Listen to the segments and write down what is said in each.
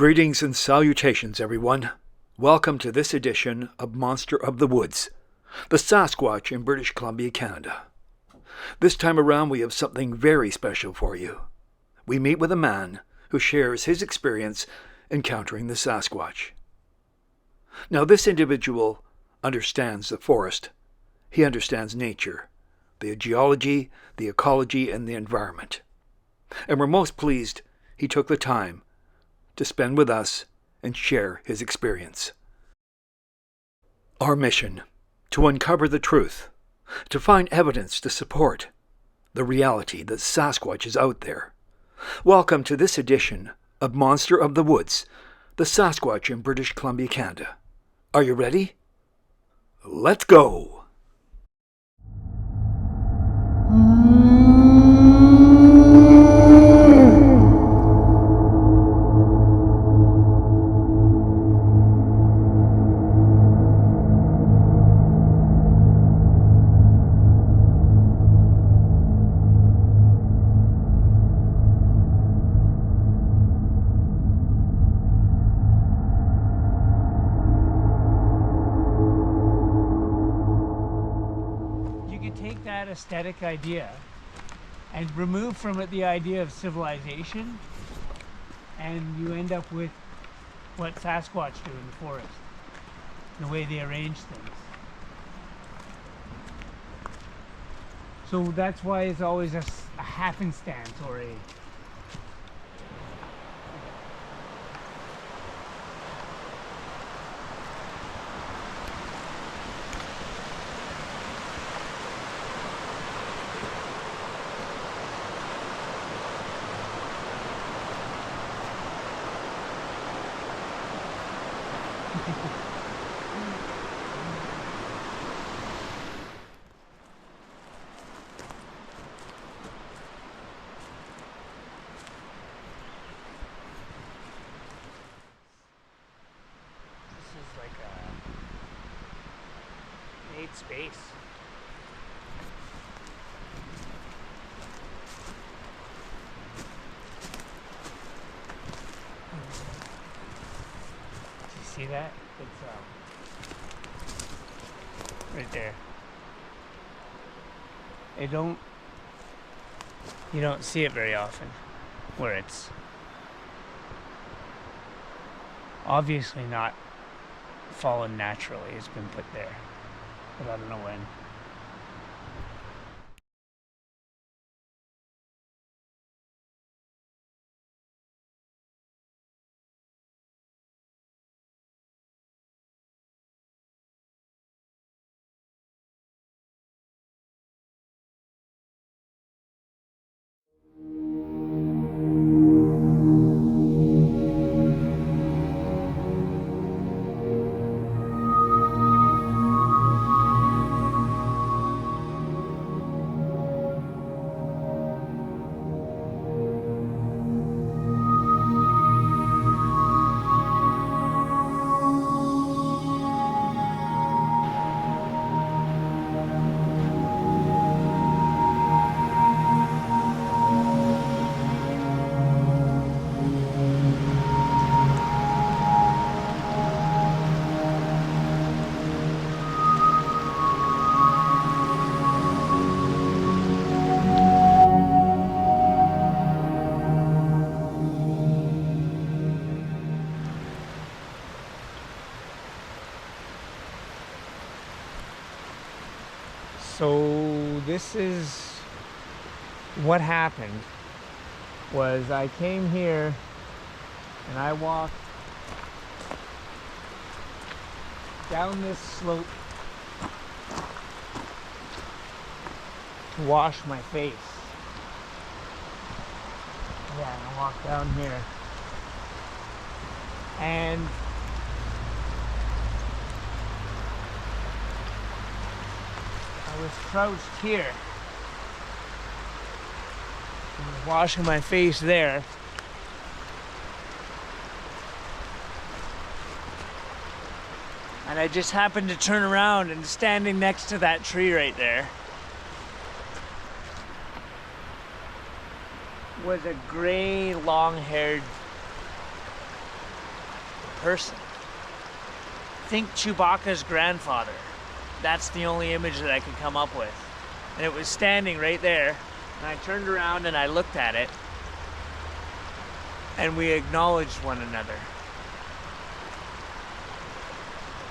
Greetings and salutations, everyone. Welcome to this edition of Monster of the Woods, the Sasquatch in British Columbia, Canada. This time around we have something very special for you. We meet with a man who shares his experience encountering the Sasquatch. Now this individual understands the forest. He understands nature, the geology, the ecology, and the environment. And we're most pleased he took the time to spend with us and share his experience. Our mission: to uncover the truth, to find evidence to support the reality that Sasquatch is out there. Welcome to this edition of Monster of the Woods, the Sasquatch in British Columbia, Canada. Are you ready? Let's go! That aesthetic idea and remove from it the idea of civilization, and you end up with what Sasquatch do in the forest, the way they arrange things. So that's why it's always a happenstance or a space. Do you see that? It's right there. You don't see it very often, where it's obviously not fallen naturally. It's been put there. But I don't know when. So this is what happened. Was I came here and I walked down this slope to wash my face. Yeah, and I walked down here. And I was crouched here. I was washing my face there. And I just happened to turn around, and standing next to that tree right there was a gray, long-haired person. Think Chewbacca's grandfather. That's the only image that I could come up with. And it was standing right there, and I turned around and I looked at it, and we acknowledged one another.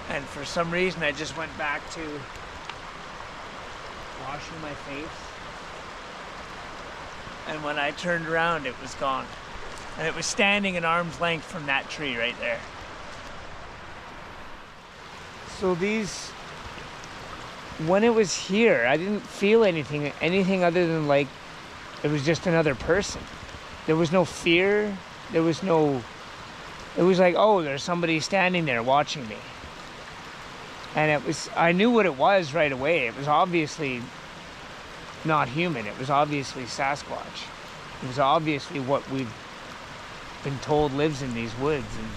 And for some reason I just went back to washing my face. And when I turned around, it was gone. And it was standing an arm's length from that tree right there. So when it was here, I didn't feel anything other than like it was just another person. There was no fear. It was like, oh, there's somebody standing there watching me. And I knew what it was right away. It was obviously not human. It was obviously Sasquatch. It was obviously what we've been told lives in these woods. And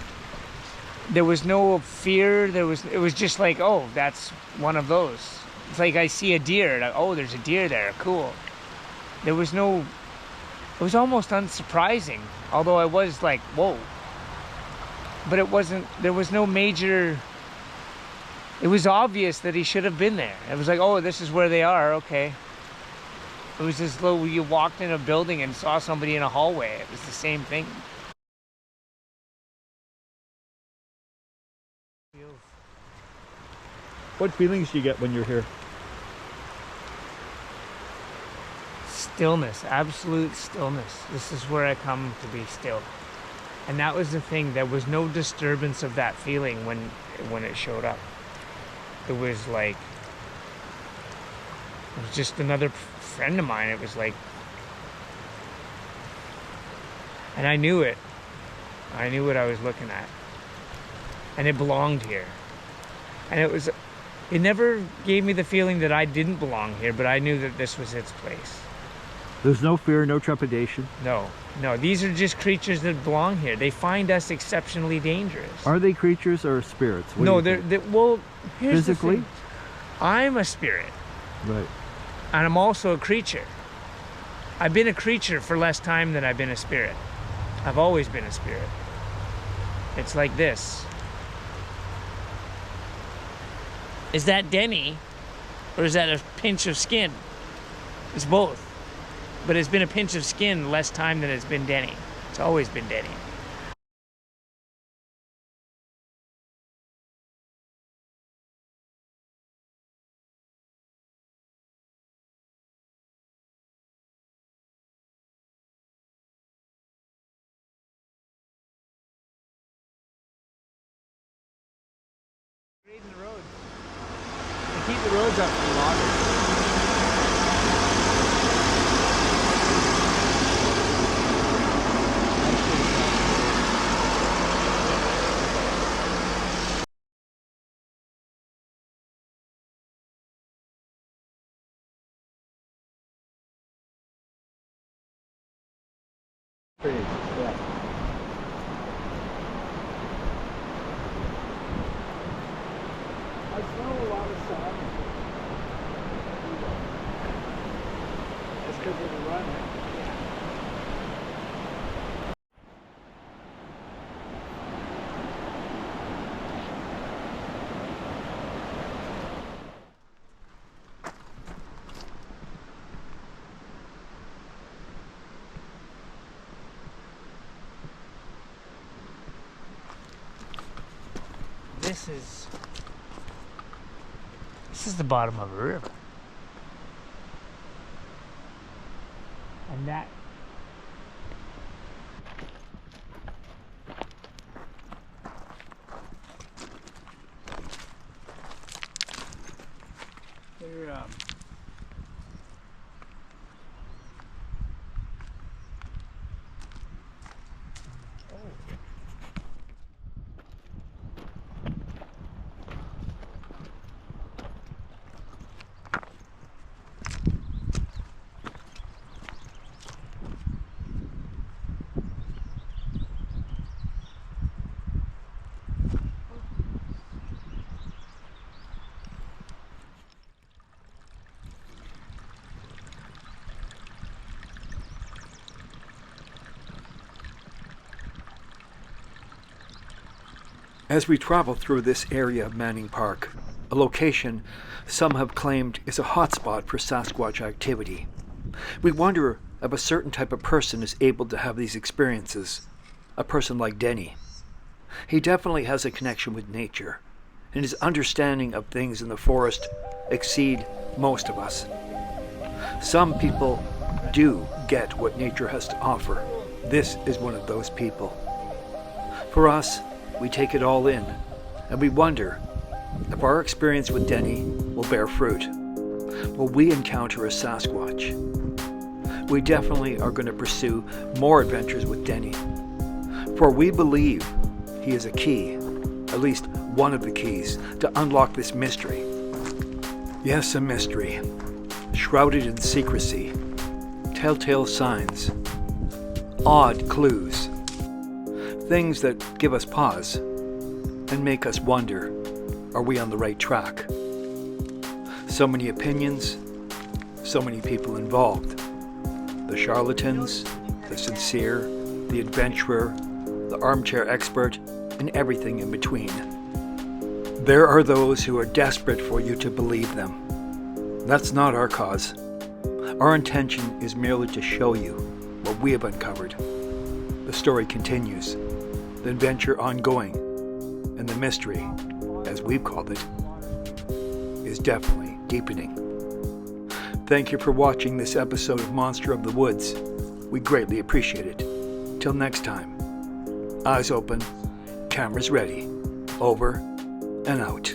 there was no fear. It was just like, oh, that's one of those. It's like I see a deer. Like, oh, there's a deer there. Cool. It was almost unsurprising. Although I was like, whoa. But there was no major... It was obvious that he should have been there. It was like, oh, this is where they are, okay. It was as though you walked in a building and saw somebody in a hallway. It was the same thing. What feelings do you get when you're here? Stillness, absolute stillness. This is where I come to be still. And that was the thing. There was no disturbance of that feeling when it showed up. It was just another friend of mine. It was like, and I knew it. I knew what I was looking at. And it belonged here. And it never gave me the feeling that I didn't belong here, but I knew that this was its place. There's no fear, no trepidation? No. These are just creatures that belong here. They find us exceptionally dangerous. Are they creatures or spirits? No, well, here's physically? the thing. I'm a spirit. Right. And I'm also a creature. I've been a creature for less time than I've been a spirit. I've always been a spirit. It's like this. Is that Denny, or is that a pinch of skin? It's both. But it's been a pinch of skin less time than it's been Denny. It's always been Denny. Grading the roads. They keep the roads up for loggers. Yeah. I smell a lot of salmon. That's because of the run. This is the bottom of a river. And that As we travel through this area of Manning Park, a location some have claimed is a hotspot for Sasquatch activity, we wonder if a certain type of person is able to have these experiences. A person like Denny. He definitely has a connection with nature, and his understanding of things in the forest exceed most of us. Some people do get what nature has to offer. This is one of those people. For us, we take it all in, and we wonder if our experience with Denny will bear fruit. Will we encounter a Sasquatch? We definitely are going to pursue more adventures with Denny, for we believe he is a key, at least one of the keys, to unlock this mystery. Yes, a mystery, shrouded in secrecy, telltale signs, odd clues, things that give us pause and make us wonder, are we on the right track? So many opinions, so many people involved. The charlatans, the sincere, the adventurer, the armchair expert, and everything in between. There are those who are desperate for you to believe them. That's not our cause. Our intention is merely to show you what we have uncovered. The story continues, the adventure ongoing, and the mystery, as we've called it, is definitely deepening. Thank you for watching this episode of Monster of the Woods. We greatly appreciate it. Till next time, eyes open, cameras ready. Over and out.